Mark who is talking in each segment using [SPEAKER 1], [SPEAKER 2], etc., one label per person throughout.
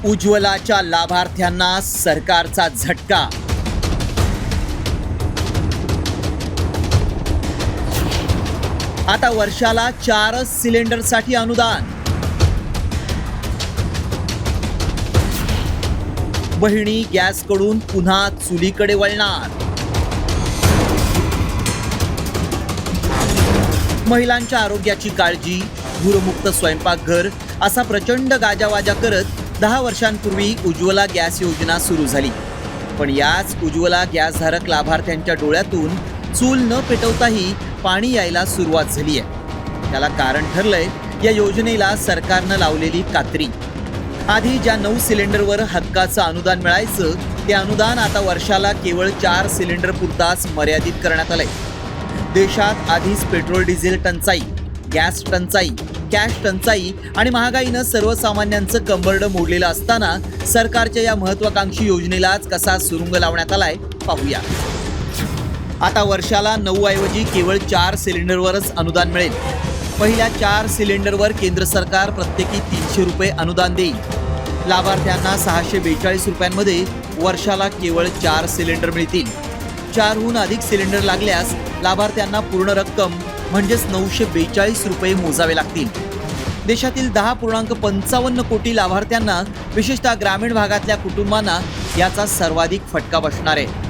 [SPEAKER 1] उज्ज्वलाच्या लाभार्थ्यांना सरकारचा झटका। आता वर्षाला 4 सिलेंडरसाठी अनुदान। बहिणी गॅसकडून पुन्हा चुलीकडे वळणार। महिलांच्या आरोग्याची काळजी, धूरमुक्त स्वयंपाकघर असा प्रचंड गाजावाजा करत 10 वर्षांपूर्वी उज्ज्वला गॅस योजना सुरू झाली। पण याच उज्ज्वला गॅसधारक लाभार्थ्यांच्या डोळ्यातून चूल न पेटवताही पाणी यायला सुरुवात झाली आहे। त्याला कारण ठरलंय या योजनेला सरकारनं लावलेली कात्री। आधी ज्या 9 सिलेंडरवर हक्काचं अनुदान मिळायचं ते अनुदान आता वर्षाला केवळ 4 सिलेंडर पुरताच मर्यादित करण्यात आलंय। देशात आधीच पेट्रोल डिझेल टंचाई, गॅस टंचाई, कॅश टंचाई आणि महागाईनं सर्वसामान्यांचं कंबरडं मोडलेलं असताना सरकारच्या या महत्त्वाकांक्षी योजनेलाच कसा सुरुंग लावण्यात आलाय पाहूया। आता वर्षाला 9 ऐवजी केवळ 4 सिलेंडरवरच अनुदान मिळेल। पहिल्या 4 सिलेंडरवर केंद्र सरकार प्रत्येकी 300 रुपये अनुदान देईल। लाभार्थ्यांना 642 रुपयांमध्ये वर्षाला केवळ 4 सिलेंडर मिळतील। 4हून अधिक सिलेंडर लागल्यास लाभार्थ्यांना पूर्ण रक्कम म्हणजेच 942 रुपये मोजावे लागतील। देशातील 10.55 कोटी लाभार्थ्यांना विशेषतः ग्रामीण भागातल्या कुटुंबांना याचा सर्वाधिक फटका बसणार आहे।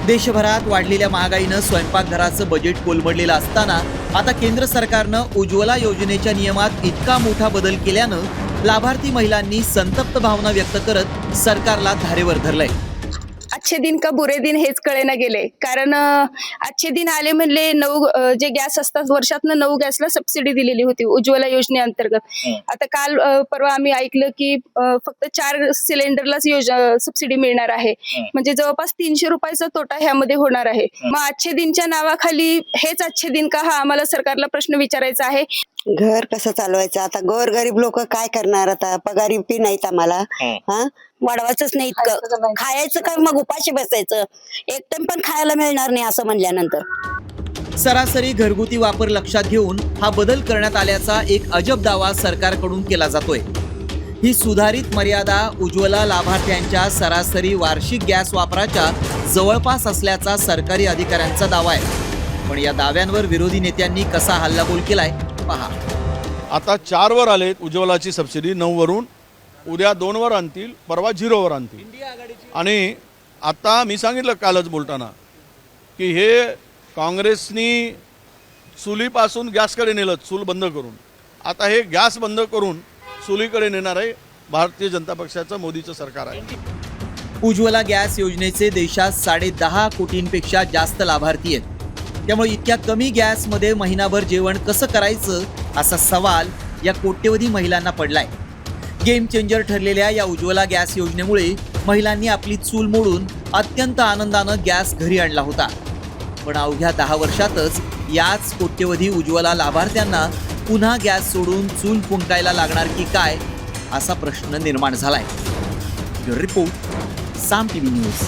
[SPEAKER 1] देशभरात वाढलेल्या महागाईनं स्वयंपाकघराचं बजेट कोलमडलेलं असताना आता केंद्र सरकारनं उज्ज्वला योजनेच्या नियमात इतका मोठा बदल केल्यानं लाभार्थी महिलांनी संतप्त भावना व्यक्त करत सरकारला धारेवर धरलंय।
[SPEAKER 2] अच्छे दिन का बुरे दिन हेच कळेना गेले। कारण अच्छे दिन आले म्हणले 9 जे गॅस असतात वर्षातनं 9 गॅसला सबसिडी दिलेली होती उज्ज्वला योजनेअंतर्गत। आता काल परवा आम्ही ऐकलं की फक्त 4 सिलेंडरलाच सबसिडी मिळणार आहे। म्हणजे जवळपास 300 रुपयाचा तोटा ह्यामध्ये होणार आहे। मग अच्छे दिनच्या नावाखाली हेच अच्छे दिन का हा आम्हाला सरकारला प्रश्न विचारायचा आहे।
[SPEAKER 3] घर कसं चालवायचं आता? गोरगरीब लोक काय करणार? आता पगारी पी नाहीत आम्हाला, वाढवायचंच नाही इतकं, खायचं काय मग उपाशी बसायचं? एक टाइम पण खायला मिळणार नाही असं म्हणल्यानंतर।
[SPEAKER 1] सरासरी घरगुती वापर लक्षात घेऊन हा बदल करण्यात आल्याचा एक अजब दावा सरकारकडून केला जातोय। ही सुधारित मर्यादा उज्ज्वला लाभार्थ्यांच्या सरासरी वार्षिक गॅस वापराच्या जवळपास असल्याचा सरकारी अधिकाऱ्यांचा दावा आहे। पण या दाव्यांवर विरोधी नेत्यांनी कसा हल्लाबोल केलाय पहा।
[SPEAKER 4] आता 4 वर आलेत उज्ज्वलाची सबसिडी, 9 वरून उद्या 2 वर आणतील, परवा 0 वर आणतील। आणि आता मी सांगितलं कालच बोलताना की हे काँग्रेसनी चुलीपासून गॅसकडे नेलं, चूल बंद करून। आता हे गॅस बंद करून चुलीकडे नेणार आहे भारतीय जनता पक्षाचं, मोदीचं सरकार आहे।
[SPEAKER 1] उज्ज्वला गॅस योजनेचे देशात 10.5 कोटींपेक्षा जास्त लाभार्थी आहेत। त्यामुळे इतक्या कमी गॅसमध्ये महिनाभर जेवण कसं करायचं असा सवाल या कोट्यवधी महिलांना पडलाय। गेम चेंजर ठरलेल्या या उज्ज्वला गॅस योजनेमुळे महिलांनी आपली चूल मोडून अत्यंत आनंदानं गॅस घरी आणला होता। पण अवघ्या 10 वर्षातच याच कोट्यवधी उज्ज्वला लाभार्थ्यांना पुन्हा गॅस सोडून चूल फुंकायला लागणार की काय असा प्रश्न निर्माण झालाय। ब्युरो रिपोर्ट, साम टीव्ही न्यूज।